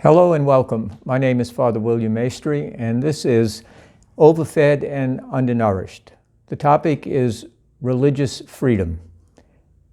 Hello and welcome. My name is Father William Maestri, and this is Overfed and Undernourished. The topic is religious freedom.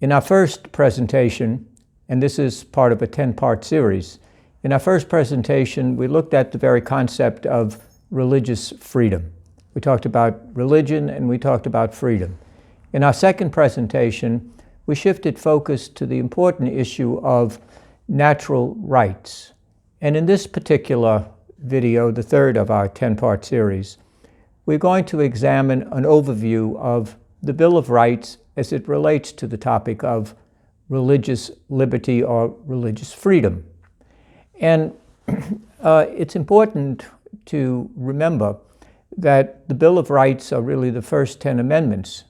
In our first presentation, and this is part of a 10-part series, in our first presentation we looked at the very concept of religious freedom. We talked about religion and we talked about freedom. In our second presentation, we shifted focus to the important issue of natural rights. And in this particular video, the third of our 10-part series, we're going to examine an overview of the Bill of Rights as it relates to the topic of religious liberty or religious freedom. And it's important to remember that the Bill of Rights are really the first 10 amendments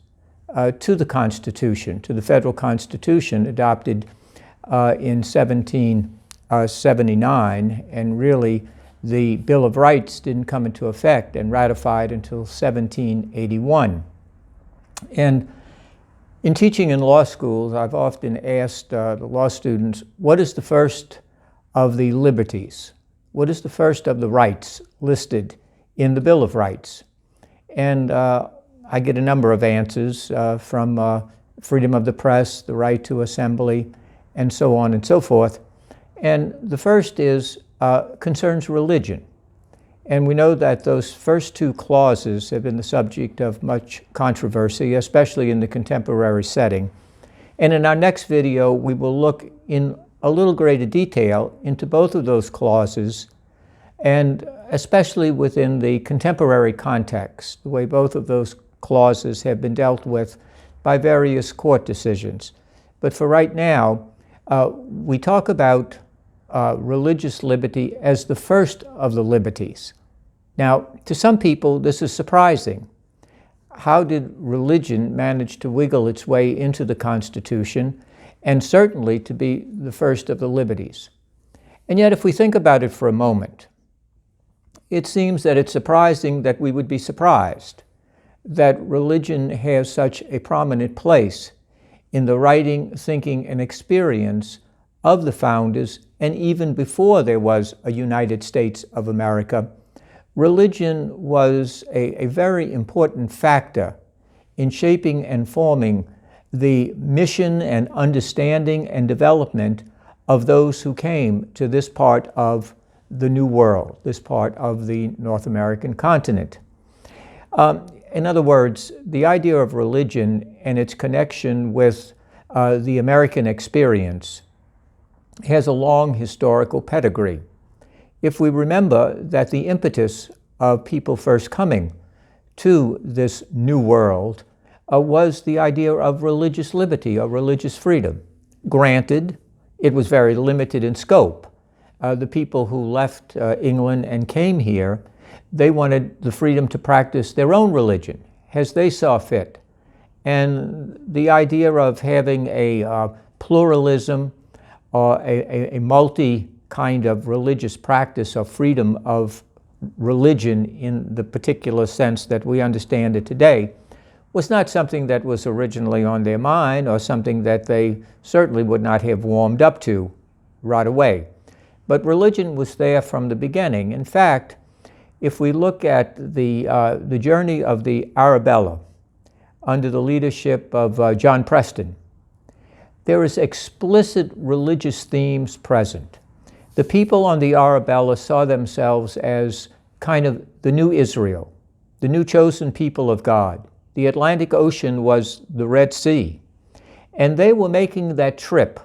to the Constitution, to the federal Constitution adopted in 1779, and really the Bill of Rights didn't come into effect and ratified until 1781. And in teaching in law schools, I've often asked the law students, what is the first of the liberties? What is the first of the rights listed in the Bill of Rights? And I get a number of answers from freedom of the press, the right to assembly, and so on and so forth. And the first concerns religion. And we know that those first two clauses have been the subject of much controversy, especially in the contemporary setting. And in our next video, we will look in a little greater detail into both of those clauses, and especially within the contemporary context, the way both of those clauses have been dealt with by various court decisions. But for right now, we talk about religious liberty as the first of the liberties. Now, to some people, this is surprising. How did religion manage to wiggle its way into the Constitution, and certainly to be the first of the liberties? And yet, if we think about it for a moment, it seems that it's surprising that we would be surprised that religion has such a prominent place in the writing, thinking, and experience of the founders, and even before there was a United States of America. Religion was a very important factor in shaping and forming the mission and understanding and development of those who came to this part of the New World, this part of the North American continent. In other words, the idea of religion and its connection with the American experience has a long historical pedigree. If we remember that the impetus of people first coming to this new world was the idea of religious liberty or religious freedom. Granted, it was very limited in scope. The people who left England and came here, they wanted the freedom to practice their own religion as they saw fit. And the idea of having a pluralism or a multi kind of religious practice or freedom of religion in the particular sense that we understand it today was not something that was originally on their mind, or something that they certainly would not have warmed up to right away. But religion was there from the beginning. In fact, if we look at the journey of the Arabella under the leadership of John Preston, there is explicit religious themes present. The people on the Arabella saw themselves as kind of the new Israel, the new chosen people of God. The Atlantic Ocean was the Red Sea, and they were making that trip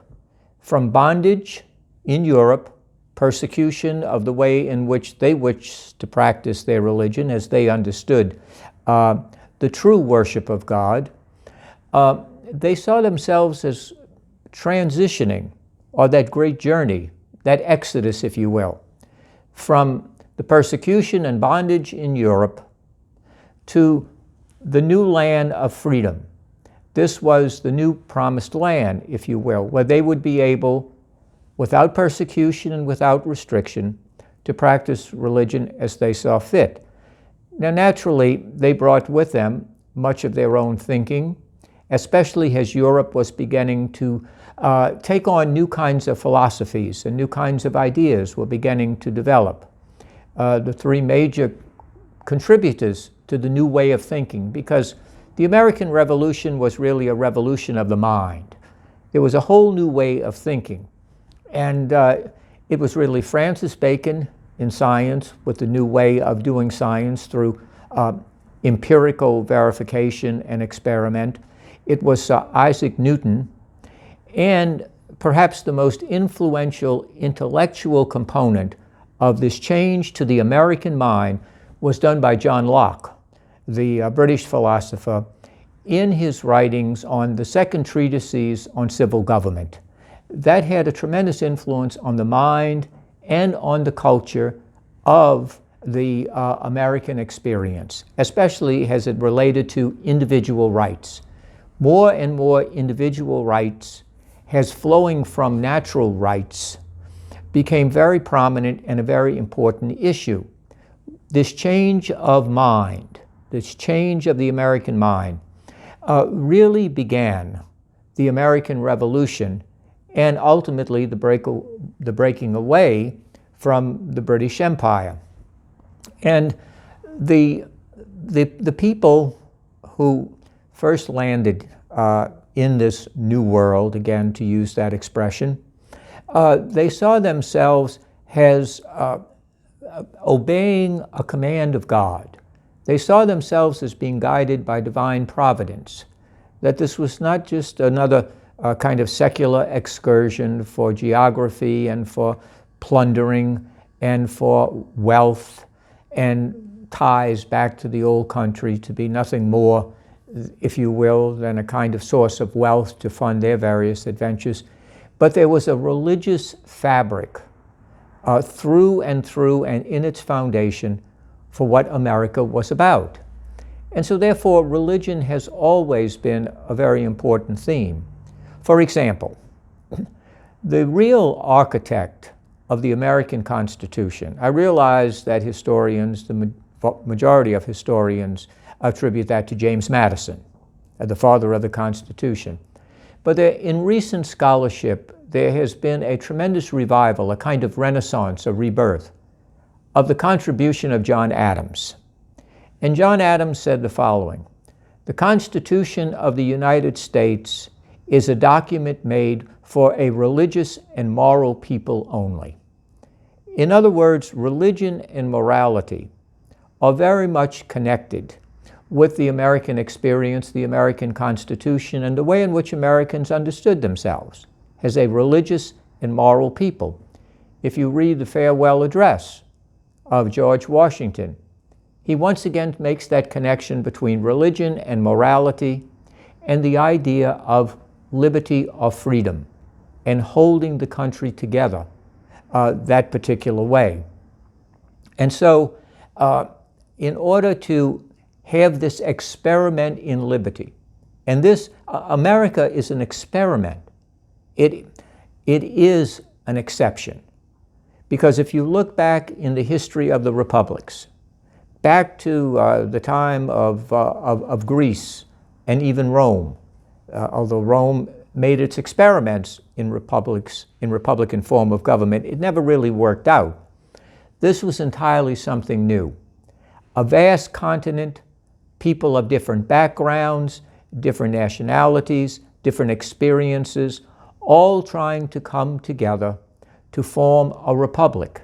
from bondage in Europe, persecution of the way in which they wished to practice their religion as they understood the true worship of God. They saw themselves as transitioning, or that great journey, that exodus, if you will, from the persecution and bondage in Europe to the new land of freedom. This was the new promised land, if you will, where they would be able, without persecution and without restriction, to practice religion as they saw fit. Now, naturally, they brought with them much of their own thinking, especially as Europe was beginning to take on new kinds of philosophies, and new kinds of ideas were beginning to develop. The three major contributors to the new way of thinking, because the American Revolution was really a revolution of the mind. There was a whole new way of thinking. And it was really Francis Bacon in science, with the new way of doing science through empirical verification and experiment. It was Isaac Newton, and perhaps the most influential intellectual component of this change to the American mind was done by John Locke, the British philosopher, in his writings on the second treatises on civil government. That had a tremendous influence on the mind and on the culture of the American experience, especially as it related to individual rights. More and more individual rights, as flowing from natural rights, became very prominent and a very important issue. This change of mind, this change of the American mind, really began the American Revolution and ultimately the breaking away from the British Empire. And the people who first landed in this new world, again to use that expression, they saw themselves as obeying a command of God. They saw themselves as being guided by divine providence, that this was not just another kind of secular excursion for geography and for plundering and for wealth and ties back to the old country, to be nothing more, if you will, than a kind of source of wealth to fund their various adventures. But there was a religious fabric through and in its foundation for what America was about. And so therefore, religion has always been a very important theme. For example, the real architect of the American Constitution, I realize that historians, the majority of historians, attribute that to James Madison, the father of the Constitution. But in recent scholarship, there has been a tremendous revival, a kind of renaissance, a rebirth, of the contribution of John Adams. And John Adams said the following: "The Constitution of the United States is a document made for a religious and moral people only." In other words, religion and morality are very much connected with the American experience, the American Constitution, and the way in which Americans understood themselves as a religious and moral people. If you read the farewell address of George Washington, he once again makes that connection between religion and morality and the idea of liberty or freedom and holding the country together that particular way. And so in order to have this experiment in liberty, and this, America is an experiment. It is an exception. Because if you look back in the history of the republics, back to the time of Greece and even Rome, although Rome made its experiments in republics, in Republican form of government, it never really worked out. This was entirely something new. A vast continent, people of different backgrounds, different nationalities, different experiences, all trying to come together to form a republic,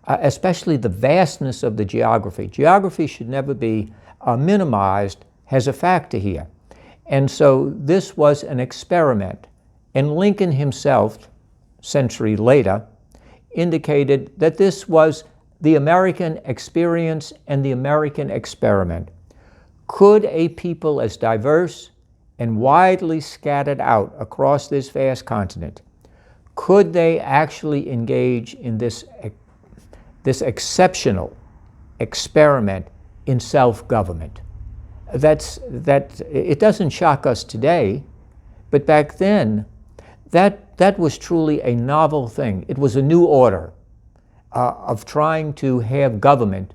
especially the vastness of the geography. Geography should never be minimized as a factor here. And so this was an experiment. And Lincoln himself, a century later, indicated that this was the American experience and the American experiment. Could a people as diverse and widely scattered out across this vast continent, could they actually engage in this exceptional experiment in self-government? It doesn't shock us today, but back then, that was truly a novel thing. It was a new order of trying to have government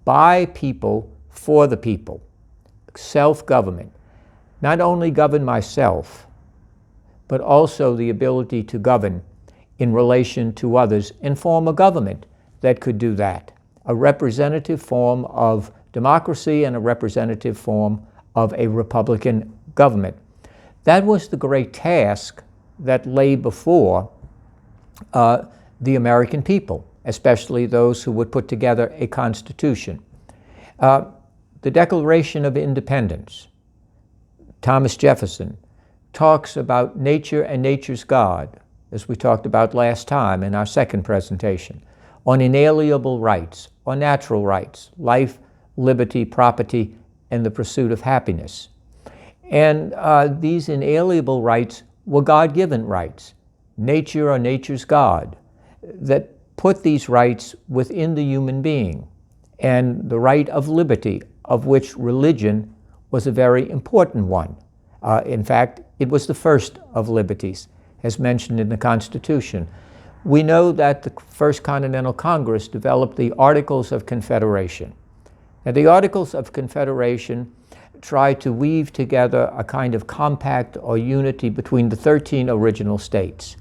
by people, for the people, self-government. Not only govern myself, but also the ability to govern in relation to others and form a government that could do that. A representative form of democracy and a representative form of a republican government. That was the great task that lay before the American people, especially those who would put together a constitution. The Declaration of Independence, Thomas Jefferson, talks about nature and nature's God, as we talked about last time in our second presentation, on inalienable rights, on natural rights, life, liberty, property, and the pursuit of happiness. And these inalienable rights were God-given rights, nature or nature's God, that put these rights within the human being, and the right of liberty, of which religion was a very important one. In fact, it was the first of liberties, as mentioned in the Constitution. We know that the First Continental Congress developed the Articles of Confederation. Now, the Articles of Confederation tried to weave together a kind of compact or unity between the 13 original states.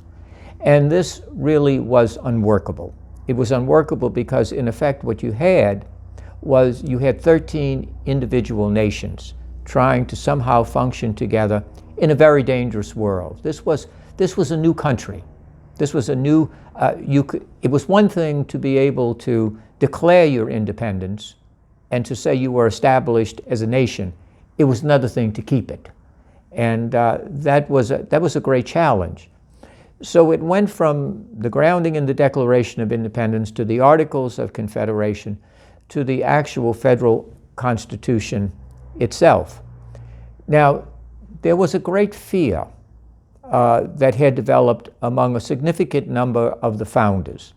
And this really was unworkable. It was unworkable because, in effect, what you had was you had 13 individual nations trying to somehow function together in a very dangerous world. This was a new country. This was a new, it was one thing to be able to declare your independence and to say you were established as a nation. It was another thing to keep it. And that was a great challenge. So it went from the grounding in the Declaration of Independence to the Articles of Confederation to the actual federal Constitution itself. Now, there was a great fear that had developed among a significant number of the founders.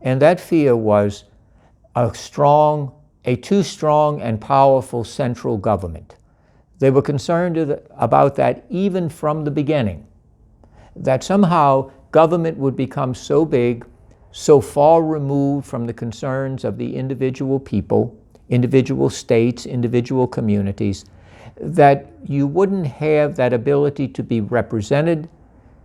And that fear was a too strong and powerful central government. They were concerned about that even from the beginning, that somehow government would become so big, so far removed from the concerns of the individual people, individual states, individual communities, that you wouldn't have that ability to be represented,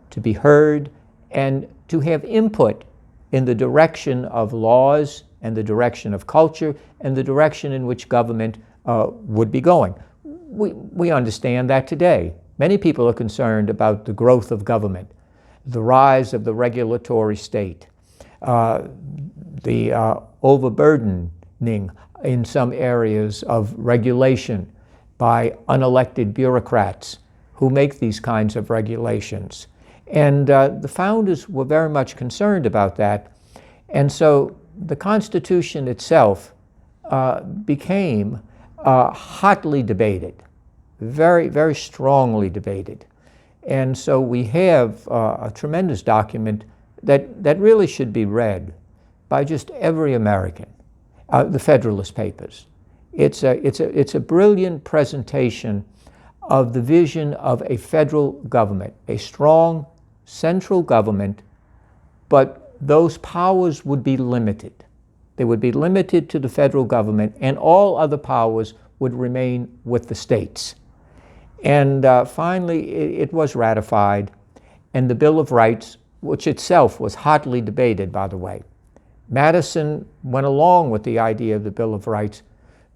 to be heard, and to have input in the direction of laws and the direction of culture and the direction in which government would be going. We understand that today. Many people are concerned about the growth of government, the rise of the regulatory state, the overburdening in some areas of regulation by unelected bureaucrats who make these kinds of regulations. And the founders were very much concerned about that. And so the Constitution itself became hotly debated, very, very strongly debated. And so we have a tremendous document that really should be read by just every American, the Federalist Papers. It's a brilliant presentation of the vision of a federal government, a strong central government, but those powers would be limited. They would be limited to the federal government, and all other powers would remain with the states. And finally, it was ratified, and the Bill of Rights, which itself was hotly debated, by the way. Madison went along with the idea of the Bill of Rights,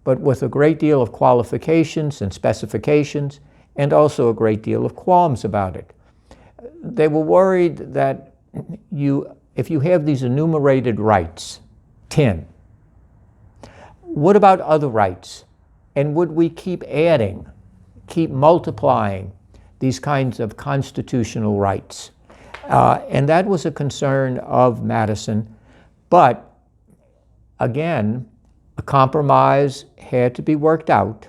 but with a great deal of qualifications and specifications, and also a great deal of qualms about it. They were worried that if you have these enumerated rights, 10, what about other rights? And would we keep adding, keep multiplying these kinds of constitutional rights? And that was a concern of Madison. But again, a compromise had to be worked out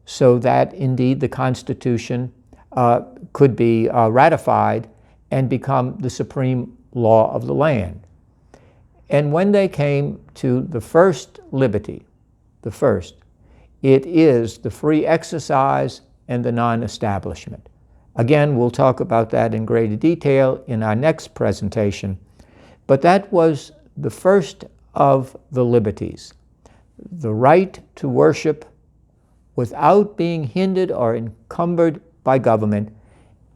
so that indeed the Constitution could be ratified and become the supreme law of the land. And when they came to the first liberty, it is the free exercise and the non-establishment. Again, we'll talk about that in greater detail in our next presentation. But that was the first of the liberties, the right to worship without being hindered or encumbered by government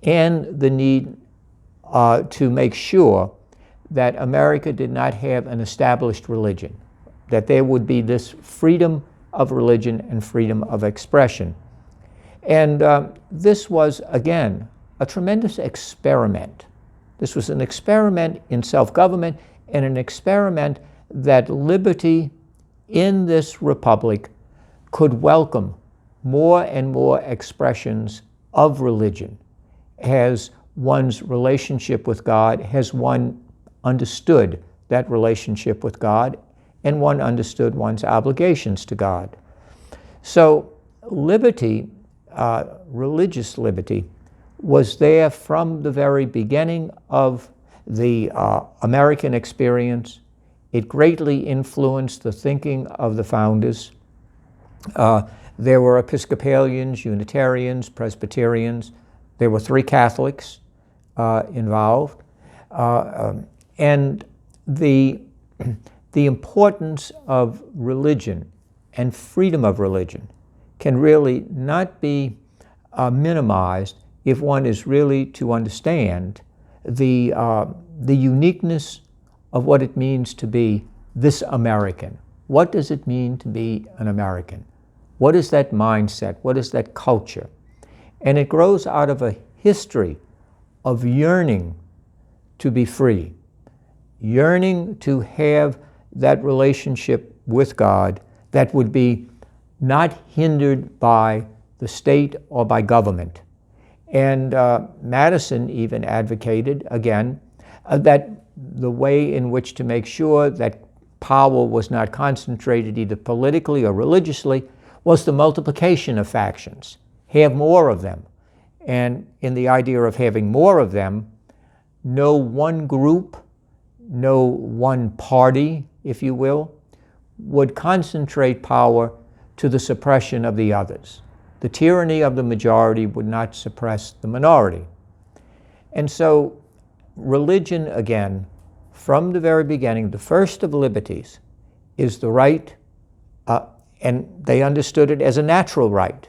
and the need to make sure that America did not have an established religion, that there would be this freedom of religion and freedom of expression. And this was, again, a tremendous experiment. This was an experiment in self-government and an experiment that liberty in this republic could welcome more and more expressions of religion as one's relationship with God, has one understood that relationship with God, and one understood one's obligations to God. So liberty, religious liberty, was there from the very beginning of the American experience. It greatly influenced the thinking of the founders. There were Episcopalians, Unitarians, Presbyterians. There were 3 Catholics involved. And the importance of religion and freedom of religion can really not be minimized if one is really to understand the uniqueness of what it means to be this American. What does it mean to be an American? What is that mindset? What is that culture? And it grows out of a history of yearning to be free, yearning to have that relationship with God that would be not hindered by the state or by government. And Madison even advocated, again, that the way in which to make sure that power was not concentrated either politically or religiously was the multiplication of factions. Have more of them. And in the idea of having more of them, no one group, no one party, if you will, would concentrate power to the suppression of the others. The tyranny of the majority would not suppress the minority. And so religion, again, from the very beginning, the first of liberties is the right, and they understood it as a natural right,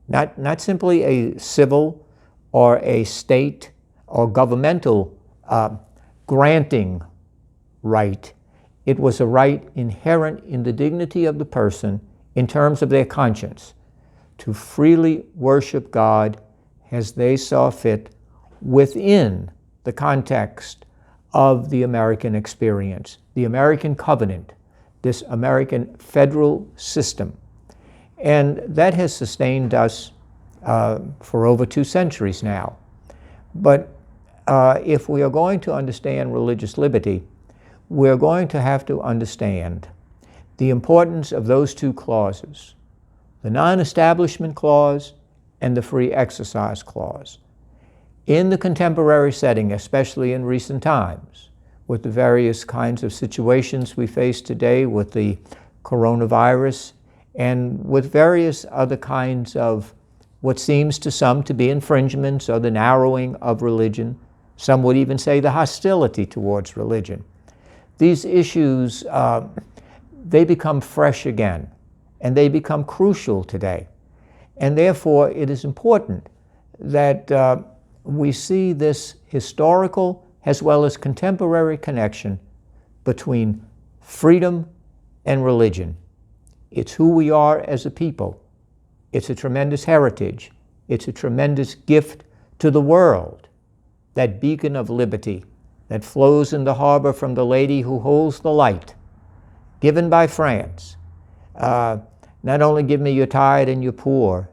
not simply a civil or a state or governmental granting right. It was a right inherent in the dignity of the person in terms of their conscience, to freely worship God as they saw fit within the context of the American experience, the American covenant, this American federal system. And that has sustained us for over 2 centuries now. But if we are going to understand religious liberty, we're going to have to understand the importance of those 2 clauses, the non-establishment clause and the free exercise clause. In the contemporary setting, especially in recent times, with the various kinds of situations we face today with the coronavirus and with various other kinds of what seems to some to be infringements or the narrowing of religion, some would even say the hostility towards religion. These issues, they become fresh again, and they become crucial today. And therefore, it is important that we see this historical as well as contemporary connection between freedom and religion. It's who we are as a people. It's a tremendous heritage. It's a tremendous gift to the world, that beacon of liberty that flows in the harbor from the lady who holds the light, given by France. Not only give me your tired and your poor,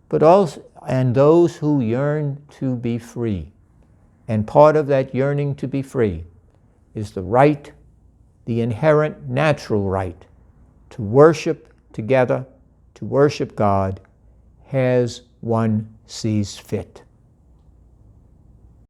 but also, and those who yearn to be free. And part of that yearning to be free is the right, the inherent natural right to worship together, to worship God as one sees fit.